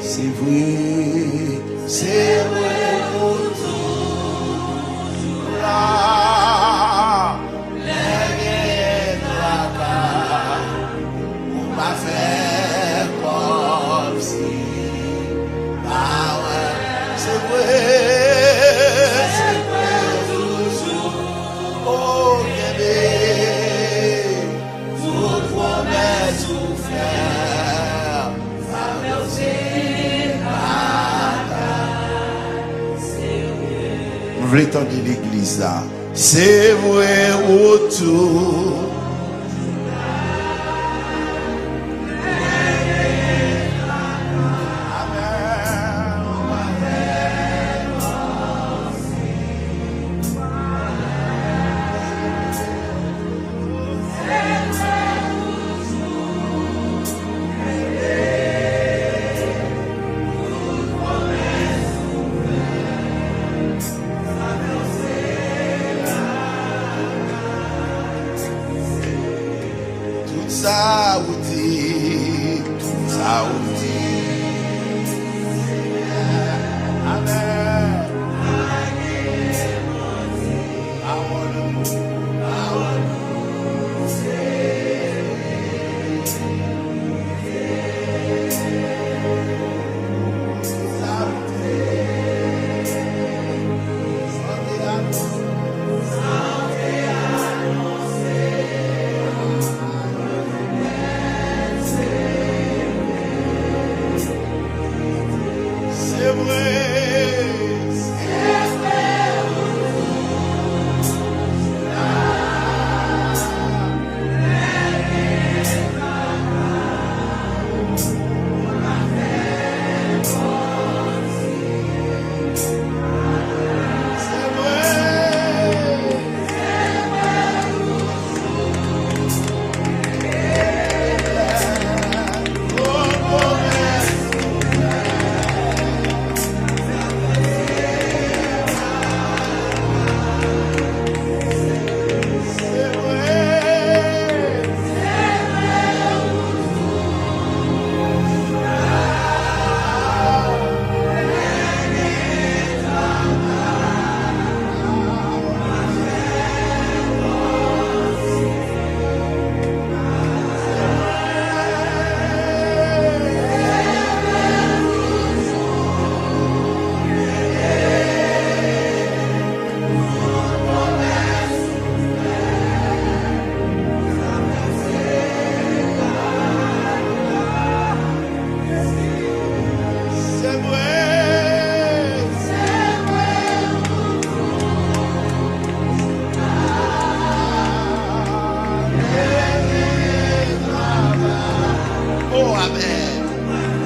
c'est vrai pour toujours là. Les tracas, on va faire comme si, ah ouais, c'est vrai toujours. Oh bébé, vos promesses vous faire, vous voulez entendre l'église là. C'est vrai autour. Ça vous dit, ça vous dit. Amen. Oh, amen.